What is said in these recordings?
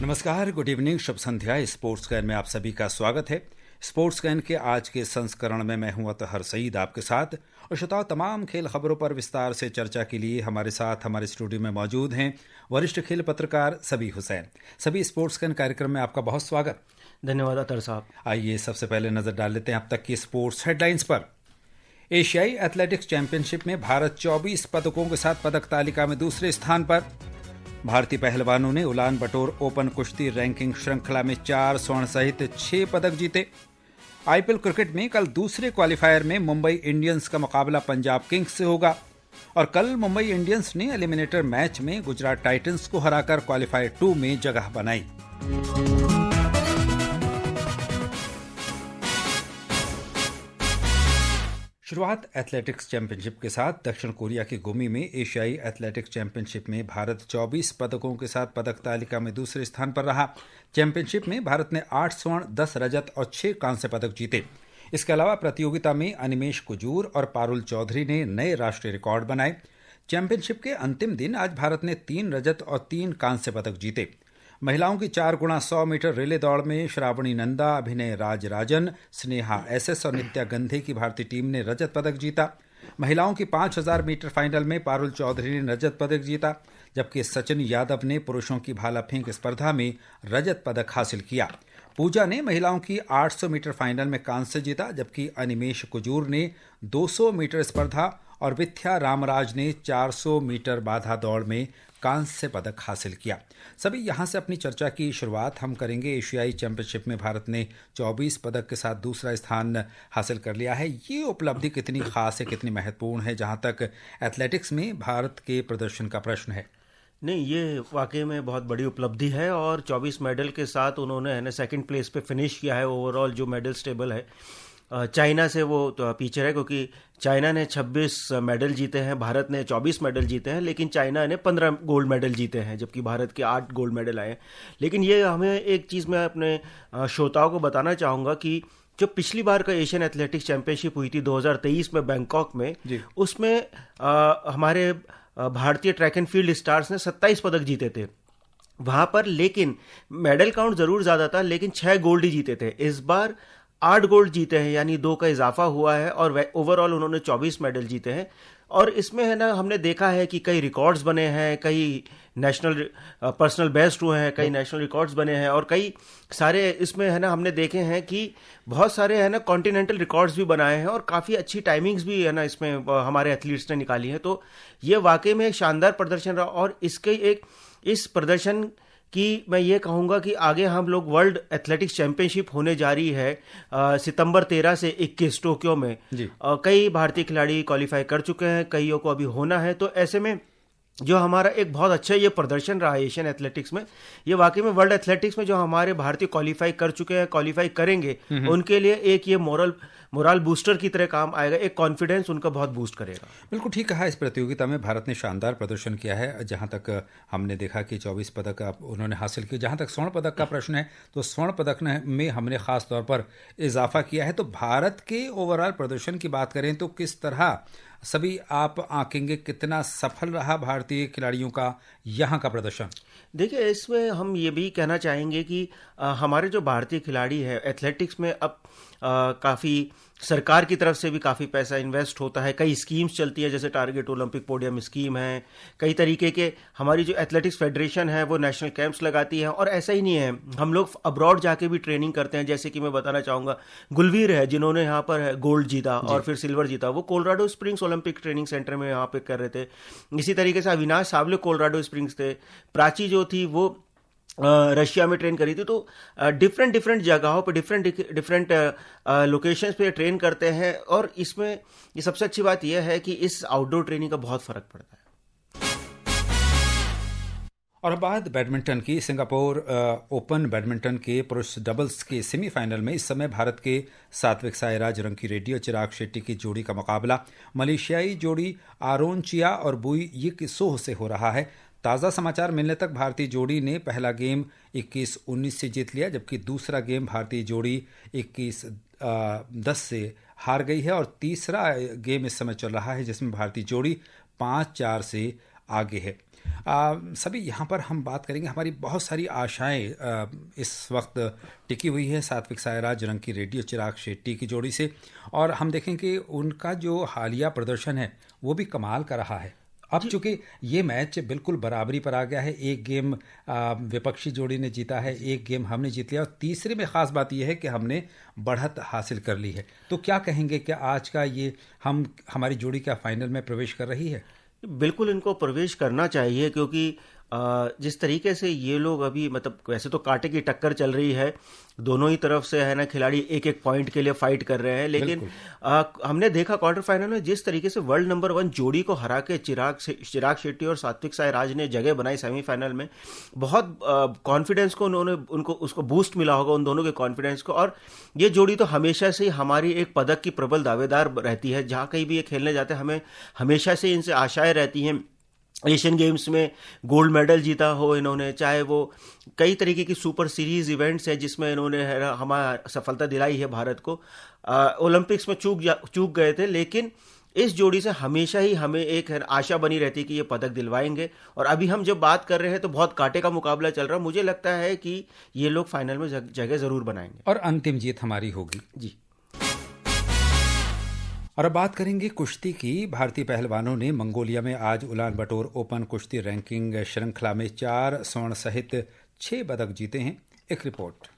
नमस्कार, good evening, Shubh Sandhya. Sports can में आप सभी का स्वागत है। स्पोर्ट्स कैन के आज के संस्करण में मैं हूं अतहर सईद आपके साथ। और श्रोताओं, तमाम खेल खबरों पर विस्तार से चर्चा के लिए हमारे साथ हमारे स्टूडियो में मौजूद हैं वरिष्ठ खेल पत्रकार सबी हुसैन। सभी, स्पोर्ट्स कैन कार्यक्रम में आपका बहुत स्वागत। धन्यवाद अतहर साहब। आइए सबसे पहले नजर डाल लेते हैं अब तक की स्पोर्ट्स हेडलाइंस पर। एशियाई एथलेटिक्स चैंपियनशिप में भारत 24 पदकों के साथ पदक तालिका में दूसरे स्थान पर। भारतीय पहलवानों ने उलान बटोर ओपन कुश्ती रैंकिंग श्रृंखला में 4 स्वर्ण सहित 6 पदक जीते। आईपीएल क्रिकेट में कल दूसरे क्वालिफायर में मुंबई इंडियंस का मुकाबला पंजाब किंग्स से होगा। और कल मुंबई इंडियंस ने एलिमिनेटर मैच में गुजरात टाइटंस को हराकर क्वालिफायर 2 में जगह बनाई। शुरुआत एथलेटिक्स चैंपियनशिप के साथ। दक्षिण कोरिया के गुमी में एशियाई एथलेटिक्स चैंपियनशिप में भारत 24 पदकों के साथ पदक तालिका में दूसरे स्थान पर रहा। चैंपियनशिप में भारत ने 8 स्वर्ण, 10 रजत और 6 कांस्य पदक जीते। इसके अलावा प्रतियोगिता में अनिमेश कुजूर और पारुल चौधरी ने नए राष्ट्रीय रिकॉर्ड बनाए। चैंपियनशिप के अंतिम दिन आज भारत ने 3 रजत और 3 कांस्य पदक जीते। महिलाओं की 4x100 मीटर रिले दौड़ में श्रावणी नंदा, अभिनय राजराजन, स्नेहा एसएस और नित्या गंधे की भारतीय टीम ने रजत पदक जीता। महिलाओं की 5000 मीटर फाइनल में पारुल चौधरी ने रजत पदक जीता, जबकि सचिन यादव ने पुरुषों की भाला फेंक स्पर्धा में रजत पदक हासिल किया। पूजा ने महिलाओं की 800 मीटर फाइनल में कांस्य जीता, जबकि अनिमेश कुजूर ने 200 मीटर स्पर्धा और विथ्या रामराज ने 400 मीटर बाधा दौड़ में कांस्य पदक हासिल किया। सभी यहां से अपनी चर्चा की शुरुआत हम करेंगे। एशियाई चैंपियनशिप में भारत ने 24 पदक के साथ दूसरा स्थान हासिल कर लिया है। ये उपलब्धि कितनी खास है, कितनी महत्वपूर्ण है, जहां तक एथलेटिक्स में भारत के प्रदर्शन का प्रश्न है? नहीं, ये वाकई में बहुत बड़ी उपलब्धि है और 24 मेडल के साथ उन्होंने सेकंड प्लेस पे फिनिश किया है। ओवरऑल जो मेडल टेबल है चाइना से वो तो पीछे है, क्योंकि चाइना ने 26 मेडल जीते हैं, भारत ने 24 मेडल जीते हैं, लेकिन चाइना ने 15 गोल्ड मेडल जीते हैं, जबकि भारत के 8 गोल्ड मेडल आए। लेकिन ये हमें एक चीज़ मैं अपने श्रोताओं को बताना चाहूँगा कि जो पिछली बार का एशियन एथलेटिक्स चैंपियनशिप हुई थी 2023 में बैंकॉक में, उसमें हमारे भारतीय ट्रैक एंड फील्ड स्टार्स ने 27 पदक जीते थे वहाँ पर, लेकिन मेडल काउंट ज़रूर ज़्यादा था, लेकिन 6 गोल्ड ही जीते थे। इस बार 8 गोल्ड जीते हैं, यानी 2 का इजाफा हुआ है और ओवरऑल उन्होंने 24 मेडल जीते हैं। और इसमें है ना, हमने देखा है कि कई रिकॉर्ड्स बने हैं, कई नेशनल पर्सनल बेस्ट हुए हैं, कई नेशनल रिकॉर्ड्स बने हैं और कई सारे इसमें है ना, हमने देखे हैं कि बहुत सारे है ना कॉन्टिनेंटल रिकॉर्ड्स भी बनाए हैं और काफ़ी अच्छी टाइमिंग्स भी है ना इसमें हमारे एथलीट्स ने निकाली है। तो ये वाकई में एक शानदार प्रदर्शन रहा और इस प्रदर्शन कि मैं ये कहूँगा कि आगे हम लोग वर्ल्ड एथलेटिक्स चैंपियनशिप होने जा रही है सितंबर 13 से 21 टोक्यो में। कई भारतीय खिलाड़ी क्वालिफाई कर चुके हैं, कईयों को अभी होना है। तो ऐसे में जो हमारा एक बहुत अच्छा ये प्रदर्शन रहा है एशियन एथलेटिक्स में, ये वाकई में वर्ल्ड एथलेटिक्स में जो हमारे भारतीय क्वालिफाई कर चुके हैं, क्वालिफाई करेंगे, उनके लिए एक ये मोरल बूस्टर की तरह काम आएगा, एक कॉन्फिडेंस उनका बहुत बूस्ट करेगा। बिल्कुल ठीक कहा। इस प्रतियोगिता में भारत ने शानदार प्रदर्शन किया है। जहां तक हमने देखा कि 24 पदक उन्होंने हासिल किए। जहां तक स्वर्ण पदक का प्रश्न है, तो स्वर्ण पदक में हमने खास तौर पर इजाफा किया है। तो भारत के ओवरऑल प्रदर्शन की बात करें तो किस तरह सभी आप आंकेंगे, कितना सफल रहा भारतीय खिलाड़ियों का यहाँ का प्रदर्शन? देखिए, इसमें हम ये भी कहना चाहेंगे कि हमारे जो भारतीय खिलाड़ी है एथलेटिक्स में अब काफ़ी सरकार की तरफ से भी काफ़ी पैसा इन्वेस्ट होता है, कई स्कीम्स चलती है, जैसे टारगेट ओलंपिक पोडियम स्कीम है, कई तरीके के हमारी जो एथलेटिक्स फेडरेशन है वो नेशनल कैंप्स लगाती है। और ऐसा ही नहीं है, हम लोग अब्रॉड जाके भी ट्रेनिंग करते हैं। जैसे कि मैं बताना चाहूँगा, गुलवीर है जिन्होंने यहाँ पर गोल्ड जीता और फिर सिल्वर जीता, वो Colorado springs Olympic training centre में यहाँ पे कर रहे थे। इसी तरीके से अविनाश सावले कोलोराडो स्प्रिंग्स थे, प्राची जो थी वो रशिया में ट्रेन करी थी। तो डिफरेंट जगहों पे डिफरेंट लोकेशंस पे ट्रेन करते हैं और इसमें ये सबसे अच्छी बात यह है कि इस आउटडोर ट्रेनिंग का बहुत फर्क पड़ता है। और अब बात बैडमिंटन की। सिंगापुर ओपन बैडमिंटन के पुरुष डबल्स के सेमीफाइनल में इस समय भारत के सात्विक साईराज, रंकी रेड्डी और चिराग शेट्टी की जोड़ी का मुकाबला मलेशियाई जोड़ी आरोन चिया और बुई यिक सोह से हो रहा है। ताज़ा समाचार मिलने तक भारतीय जोड़ी ने पहला गेम 21-19 से जीत लिया, जबकि दूसरा गेम भारतीय जोड़ी 21-10 से हार गई है और तीसरा गेम इस समय चल रहा है जिसमें भारतीय जोड़ी 5-4 से आगे है। सभी यहाँ पर हम बात करेंगे, हमारी बहुत सारी आशाएं इस वक्त टिकी हुई है सात्विक साईराज रंकी रेड्डी और चिराग शेट्टी की जोड़ी से, और हम देखें कि उनका जो हालिया प्रदर्शन है वो भी कमाल का रहा है। अब चूंकि ये मैच बिल्कुल बराबरी पर आ गया है, एक गेम विपक्षी जोड़ी ने जीता है, एक गेम हमने जीत लिया, और तीसरे में ख़ास बात यह है कि हमने बढ़त हासिल कर ली है। तो क्या कहेंगे कि आज का ये हमारी जोड़ी क्या फाइनल में प्रवेश कर रही है? बिल्कुल इनको प्रवेश करना चाहिए, क्योंकि जिस तरीके से ये लोग अभी, मतलब वैसे तो कांटे की टक्कर चल रही है, दोनों ही तरफ से है ना, खिलाड़ी एक एक पॉइंट के लिए फाइट कर रहे हैं, लेकिन हमने देखा क्वार्टर फाइनल में जिस तरीके से वर्ल्ड नंबर 1 जोड़ी को हरा के चिराग शेट्टी और सात्विक साईराज ने जगह बनाई सेमीफाइनल में। बहुत कॉन्फिडेंस को उसको बूस्ट मिला होगा उन दोनों के कॉन्फिडेंस को। और ये जोड़ी तो हमेशा से हमारी एक पदक की प्रबल दावेदार रहती है, जहाँ कहीं भी ये खेलने जाते हैं हमें हमेशा से इनसे आशाएं रहती हैं। एशियन गेम्स में गोल्ड मेडल जीता हो इन्होंने, चाहे वो कई तरीके की सुपर सीरीज इवेंट्स है जिसमें इन्होंने हमारा सफलता दिलाई है भारत को। ओलंपिक्स में चूक गए थे, लेकिन इस जोड़ी से हमेशा ही हमें एक आशा बनी रहती है कि ये पदक दिलवाएंगे। और अभी हम जब बात कर रहे हैं तो बहुत कांटे का मुकाबला चल रहा है, मुझे लगता है कि ये लोग फाइनल में जगह जरूर बनाएंगे और अंतिम जीत हमारी होगी जी। और अब बात करेंगे कुश्ती की। भारतीय पहलवानों ने मंगोलिया में आज उलान बटोर ओपन कुश्ती रैंकिंग श्रृंखला में 4 स्वर्ण सहित 6 पदक जीते हैं। एक रिपोर्ट।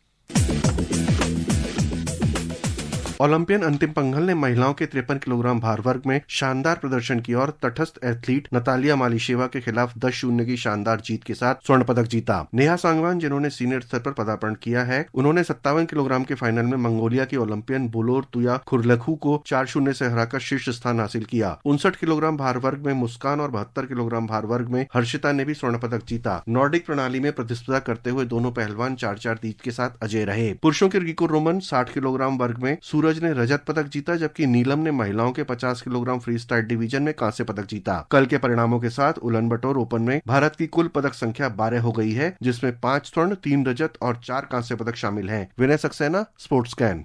ओलंपियन अंतिम पंघल ने महिलाओं के 53 किलोग्राम भार वर्ग में शानदार प्रदर्शन की और तटस्थ एथलीट नतालिया मालिशेवा के खिलाफ 10-0 की शानदार जीत के साथ स्वर्ण पदक जीता। नेहा सांगवान, जिन्होंने सीनियर स्तर पर पदार्पण किया है, उन्होंने 57 किलोग्राम के फाइनल में मंगोलिया की ओलंपियन बुलोर तुया खुरलखू को 4-0 से हराकर शीर्ष स्थान हासिल किया। 59 किलोग्राम भार वर्ग में मुस्कान और 72 किलोग्राम भार वर्ग में हर्षिता ने भी स्वर्ण पदक जीता। नॉर्डिक प्रणाली में प्रतिस्पर्धा करते हुए दोनों पहलवान 4-4 जीत के साथ अजय रहे। पुरुषों के रिको रोमन 60 किलोग्राम वर्ग में सूरज ने रजत पदक जीता, जबकि नीलम ने महिलाओं के 50 किलोग्राम फ्री स्टाइल डिवीजन में कांस्य पदक जीता। कल के परिणामों के साथ उलान बटोर ओपन में भारत की कुल पदक संख्या 12 हो गई है, जिसमें 5 स्वर्ण, 3 रजत और 4 कांस्य पदक शामिल हैं। Vinay Saxena, sports can.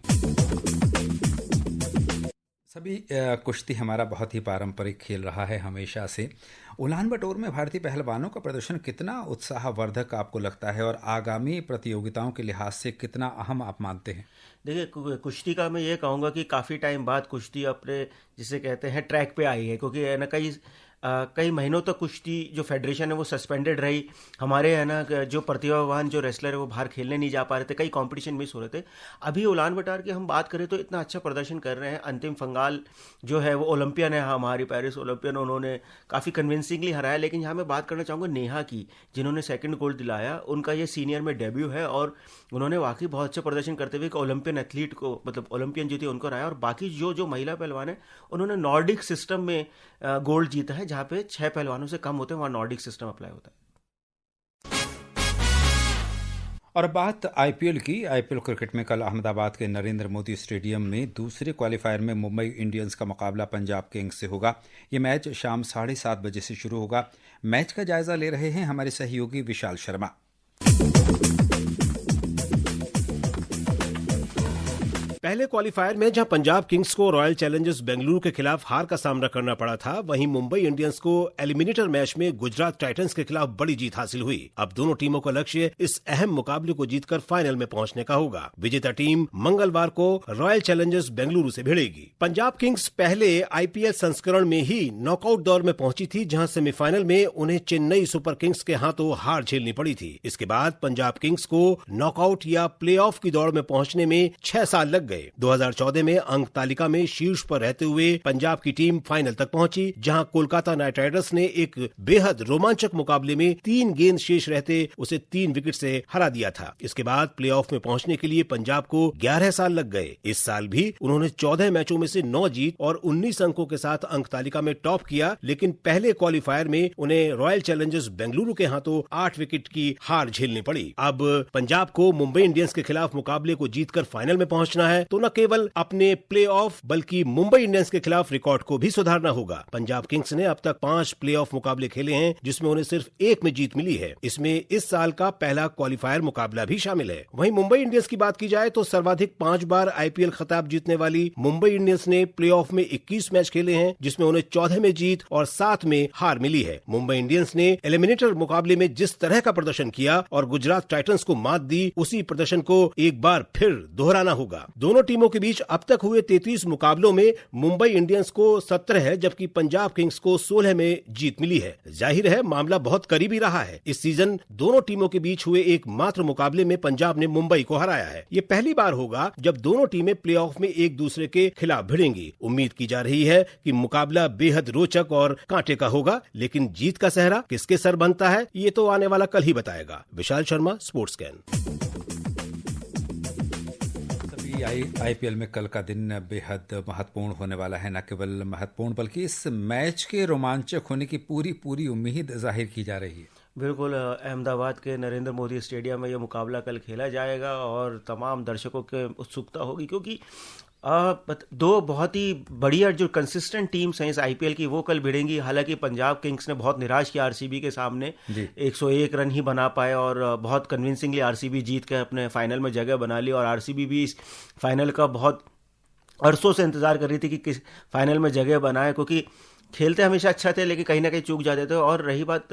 सभी कुश्ती हमारा बहुत ही पारंपरिक खेल रहा है हमेशा से। उलान बटोर में भारतीय पहलवानों का प्रदर्शन कितना उत्साहवर्धक आपको लगता है और आगामी प्रतियोगिताओं के लिहाज से कितना अहम आप मानते हैं? देखिए, कुश्ती का मैं ये कहूँगा कि काफ़ी टाइम बाद कुश्ती अपने जिसे कहते हैं ट्रैक पे आई है, क्योंकि है ना कई महीनों तक कुश्ती जो फेडरेशन है वो सस्पेंडेड रही। हमारे है ना जो प्रतिभावान जो रेसलर है वो बाहर खेलने नहीं जा पा रहे थे, कई कंपटीशन मिस हो रहे थे। अभी उलान बटार की हम बात करें तो इतना अच्छा प्रदर्शन कर रहे हैं। अंतिम फंगाल जो है वो ओलंपियन है, हमारी पेरिस ओलंपियन, उन्होंने काफ़ी कन्विंसिंगली हराया। लेकिन यहाँ मैं बात करना चाहूँगा नेहा की, जिन्होंने सेकंड गोल्ड दिलाया। उनका ये सीनियर में डेब्यू है और उन्होंने वाकई बहुत अच्छा प्रदर्शन करते हुए ओलंपियन एथलीट को, मतलब ओलंपियन जो थी उनको हराया। और बाकी जो महिला पहलवान है उन्होंने नॉर्डिक सिस्टम में गोल्ड जीता है, जहाँ पे 6 पहलवानों से कम होते हैं, वहाँ नॉर्डिक सिस्टम अप्लाई होता है। और बात आईपीएल की। आईपीएल क्रिकेट में कल अहमदाबाद के नरेंद्र मोदी स्टेडियम में दूसरे क्वालिफायर में मुंबई इंडियंस का मुकाबला पंजाब किंग्स से होगा। ये मैच शाम 7:30 बजे से शुरू होगा। मैच का जायजा ले रहे हैं हमारे सहयोगी विशाल शर्मा। पहले क्वालिफायर में जहां पंजाब किंग्स को रॉयल चैलेंजर्स बेंगलुरु के खिलाफ हार का सामना करना पड़ा था, वहीं मुंबई इंडियंस को एलिमिनेटर मैच में गुजरात टाइटंस के खिलाफ बड़ी जीत हासिल हुई। अब दोनों टीमों का लक्ष्य इस अहम मुकाबले को जीतकर फाइनल में पहुंचने का होगा। विजेता टीम मंगलवार को रॉयल चैलेंजर्स बेंगलुरु से भिड़ेगी। पंजाब किंग्स पहले आईपीएल संस्करण में ही नॉकआउट दौर में पहुंची थी, जहां सेमीफाइनल में उन्हें चेन्नई सुपर किंग्स के हाथों हार झेलनी पड़ी थी। इसके बाद पंजाब किंग्स को नॉकआउट या प्लेऑफ की दौड़ में पहुंचने में 6 साल लग गए। 2014 में अंक तालिका में शीर्ष पर रहते हुए पंजाब की टीम फाइनल तक पहुंची, जहां कोलकाता नाइट राइडर्स ने एक बेहद रोमांचक मुकाबले में 3 गेंद शेष रहते उसे 3 विकेट से हरा दिया था। इसके बाद प्लेऑफ में पहुंचने के लिए पंजाब को 11 साल लग गए। इस साल भी उन्होंने 14 मैचों में से 9 जीत और 19 अंकों के साथ अंक तालिका में टॉप किया, लेकिन पहले क्वालिफायर में उन्हें रॉयल चैलेंजर्स बेंगलुरु के हाथों 8 विकेट की हार झेलनी पड़ी। अब पंजाब को मुंबई इंडियंस के खिलाफ मुकाबले को जीतकर फाइनल में पहुंचना है, तो न केवल अपने प्लेऑफ बल्कि मुंबई इंडियंस के खिलाफ रिकॉर्ड को भी सुधारना होगा। पंजाब किंग्स ने अब तक 5 प्लेऑफ मुकाबले खेले हैं, जिसमें उन्हें सिर्फ एक में जीत मिली है। इसमें इस साल का पहला क्वालिफायर मुकाबला भी शामिल है। वहीं मुंबई इंडियंस की बात की जाए तो सर्वाधिक 5 बार आईपीएल खिताब जीतने वाली मुंबई इंडियंस ने प्लेऑफ में 21 मैच खेले हैं, जिसमें उन्हें 14 में जीत और 7 में हार मिली है। मुंबई इंडियंस ने एलिमिनेटर मुकाबले में जिस तरह का प्रदर्शन किया और गुजरात टाइटंस को मात दी, उसी प्रदर्शन को एक बार फिर दोहराना होगा। दोनों टीमों के बीच अब तक हुए 33 मुकाबलों में मुंबई इंडियंस को 17 है, जबकि पंजाब किंग्स को 16 में जीत मिली है। जाहिर है मामला बहुत करीबी रहा है। इस सीजन दोनों टीमों के बीच हुए एकमात्र मुकाबले में पंजाब ने मुंबई को हराया है। ये पहली बार होगा जब दोनों टीमें प्लेऑफ में एक दूसरे के खिलाफ भिड़ेंगी। उम्मीद की जा रही है कि मुकाबला बेहद रोचक और कांटे का होगा, लेकिन जीत का सहरा किसके सर बनता है ये तो आने वाला कल ही बताएगा। Vishal Sharma, sports can. IPL में कल का दिन बेहद महत्वपूर्ण होने वाला है। न केवल महत्वपूर्ण बल्कि इस मैच के रोमांचक होने की पूरी उम्मीद जाहिर की जा रही है। बिल्कुल, अहमदाबाद के नरेंद्र मोदी स्टेडियम में यह मुकाबला कल खेला जाएगा और तमाम दर्शकों के उत्सुकता होगी, क्योंकि दो बहुत ही बढ़िया जो कंसिस्टेंट टीम्स हैं इस आईपीएल की वो कल भिड़ेंगी। हालांकि पंजाब किंग्स ने बहुत निराश किया आरसीबी के सामने, 101 रन ही बना पाए और बहुत कन्विंसिंगली आरसीबी जीत के अपने फाइनल में जगह बना ली। और आरसीबी भी इस फाइनल का बहुत अरसों से इंतजार कर रही थी कि किस फाइनल में जगह बनाए, क्योंकि खेलते हमेशा अच्छा थे लेकिन कहीं ना कहीं चूक जाते थे। और रही बात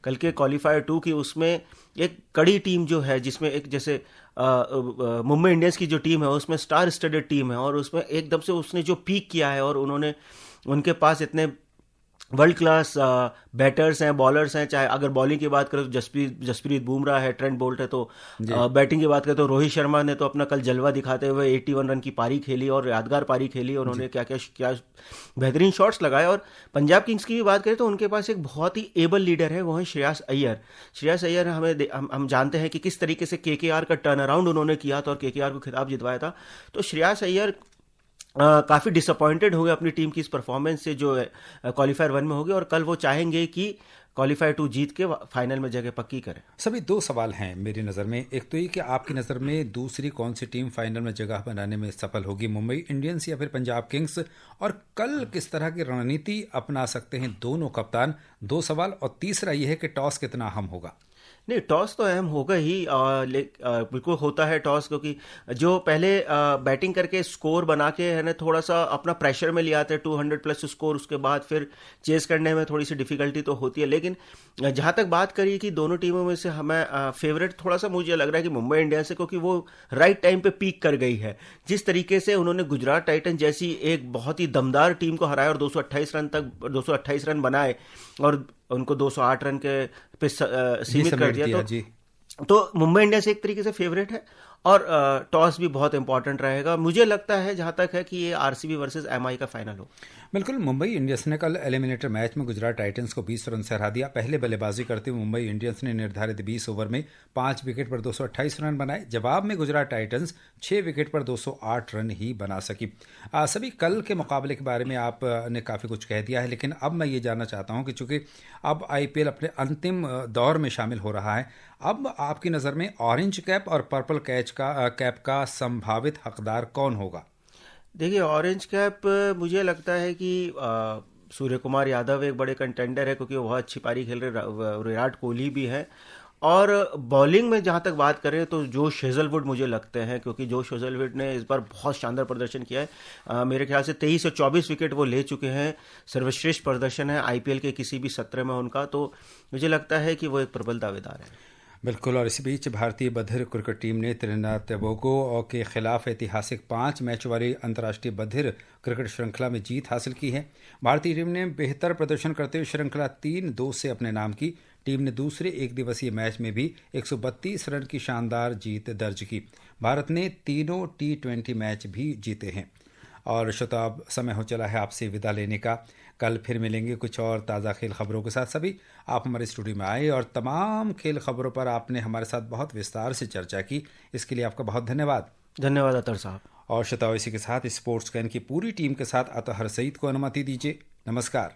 कल के क्वालिफायर 2 की, उसमें एक कड़ी टीम जो है, जिसमें एक जैसे मुंबई इंडियंस की जो टीम है उसमें स्टार स्टडेड टीम है और उसमें एकदम से उसने जो पीक किया है और उनके पास इतने वर्ल्ड क्लास बैटर्स हैं, बॉलर्स हैं। चाहे अगर बॉलिंग की बात करें तो जसप्रीत बुमराह है, ट्रेंट बोल्ट है, तो बैटिंग की बात करें तो रोहित शर्मा ने तो अपना कल जलवा दिखाते हुए 81 रन की पारी खेली और यादगार पारी खेली। उन्होंने क्या बेहतरीन शॉट्स लगाए। और पंजाब किंग्स की भी बात करें तो उनके पास एक बहुत ही एबल लीडर है, वो है श्रेयस अय्यर। हम जानते हैं कि किस तरीके से केकेआर का टर्न अराउंड उन्होंने किया था और केकेआर को खिताब जितवाया था। तो श्रेयस अय्यर काफ़ी डिसअपॉइंटेड हो गए अपनी टीम की इस परफॉर्मेंस से जो क्वालिफायर 1 में होगी, और कल वो चाहेंगे कि क्वालिफायर 2 जीत के फाइनल में जगह पक्की करें। सभी 2 सवाल हैं मेरी नज़र में। एक तो ये कि आपकी नज़र में दूसरी कौन सी टीम फाइनल में जगह बनाने में सफल होगी, मुंबई इंडियंस या फिर पंजाब किंग्स, और कल किस तरह की रणनीति अपना सकते हैं दोनों कप्तान? 2 सवाल। और तीसरा ये है कि टॉस कितना अहम होगा। नहीं, टॉस तो अहम होगा ही, बिल्कुल होता है टॉस, क्योंकि जो पहले बैटिंग करके स्कोर बना के है ना थोड़ा सा अपना प्रेशर में ले आते हैं 200 प्लस स्कोर, उसके बाद फिर चेस करने में थोड़ी सी डिफिकल्टी तो होती है। लेकिन जहां तक बात करी कि दोनों टीमों में से हमें फेवरेट थोड़ा सा मुझे लग रहा है कि मुंबई इंडियंस है, क्योंकि वो राइट टाइम पे पीक कर गई है। जिस तरीके से उन्होंने गुजरात टाइटन जैसी एक बहुत ही दमदार टीम को हराया और 228 रन बनाए और उनको 208 रन के पे सीमित कर दिया, तो मुंबई इंडियंस एक तरीके से फेवरेट है। और टॉस भी बहुत इंपॉर्टेंट रहेगा। मुझे लगता है जहां तक है कि ये आरसीबी वर्सेस एमआई का फाइनल हो। बिल्कुल, मुंबई इंडियंस ने कल एलिमिनेटर मैच में गुजरात टाइटंस को 20 रन से हरा दिया। पहले बल्लेबाजी करते हुए मुंबई इंडियंस ने निर्धारित 20 ओवर में 5 विकेट पर 228 रन बनाए। जवाब में गुजरात टाइटंस 6 विकेट पर 208 रन ही बना सकी। सभी कल के मुकाबले के बारे में आपने काफ़ी कुछ कह दिया है, लेकिन अब मैं ये जानना चाहता हूँ कि चूंकि अब आईपीएल अपने अंतिम दौर में शामिल हो रहा है, अब आपकी नज़र में ऑरेंज कैप और पर्पल कैप का संभावित हकदार कौन होगा? देखिए, ऑरेंज कैप मुझे लगता है कि सूर्य कुमार यादव एक बड़े कंटेंडर है, क्योंकि वो बहुत अच्छी पारी खेल रहे। विराट कोहली भी है। और बॉलिंग में जहां तक बात करें तो जोश हेजलवुड मुझे लगते हैं, क्योंकि जोश हेजलवुड ने इस बार बहुत शानदार प्रदर्शन किया है। मेरे ख्याल से 23 से 24 विकेट वो ले चुके हैं। सर्वश्रेष्ठ प्रदर्शन है आईपीएल के किसी भी सत्र में उनका, तो मुझे लगता है कि वो एक प्रबल दावेदार है। बिल्कुल। और इसी बीच भारतीय बधिर क्रिकेट टीम ने त्रिनिदाद टोबैगो के खिलाफ ऐतिहासिक 5 मैच वाली अंतर्राष्ट्रीय बधिर क्रिकेट श्रृंखला में जीत हासिल की है। भारतीय टीम ने बेहतर प्रदर्शन करते हुए श्रृंखला 3-2 से अपने नाम की। टीम ने दूसरे एक दिवसीय मैच में भी 132 रन की शानदार जीत दर्ज की। भारत ने तीनों T20 मैच भी जीते हैं। और श्रोता, अब समय हो चला है आपसे विदा लेने का। कल फिर मिलेंगे कुछ और ताज़ा खेल खबरों के साथ। सभी आप हमारे स्टूडियो में आए और तमाम खेल खबरों पर आपने हमारे साथ बहुत विस्तार से चर्चा की, इसके लिए आपका बहुत धन्यवाद। धन्यवाद अतर साहब। और श्रोताओं, इसी के साथ स्पोर्ट्स कैन की पूरी टीम के साथ अतहर सईद को अनुमति दीजिए। नमस्कार।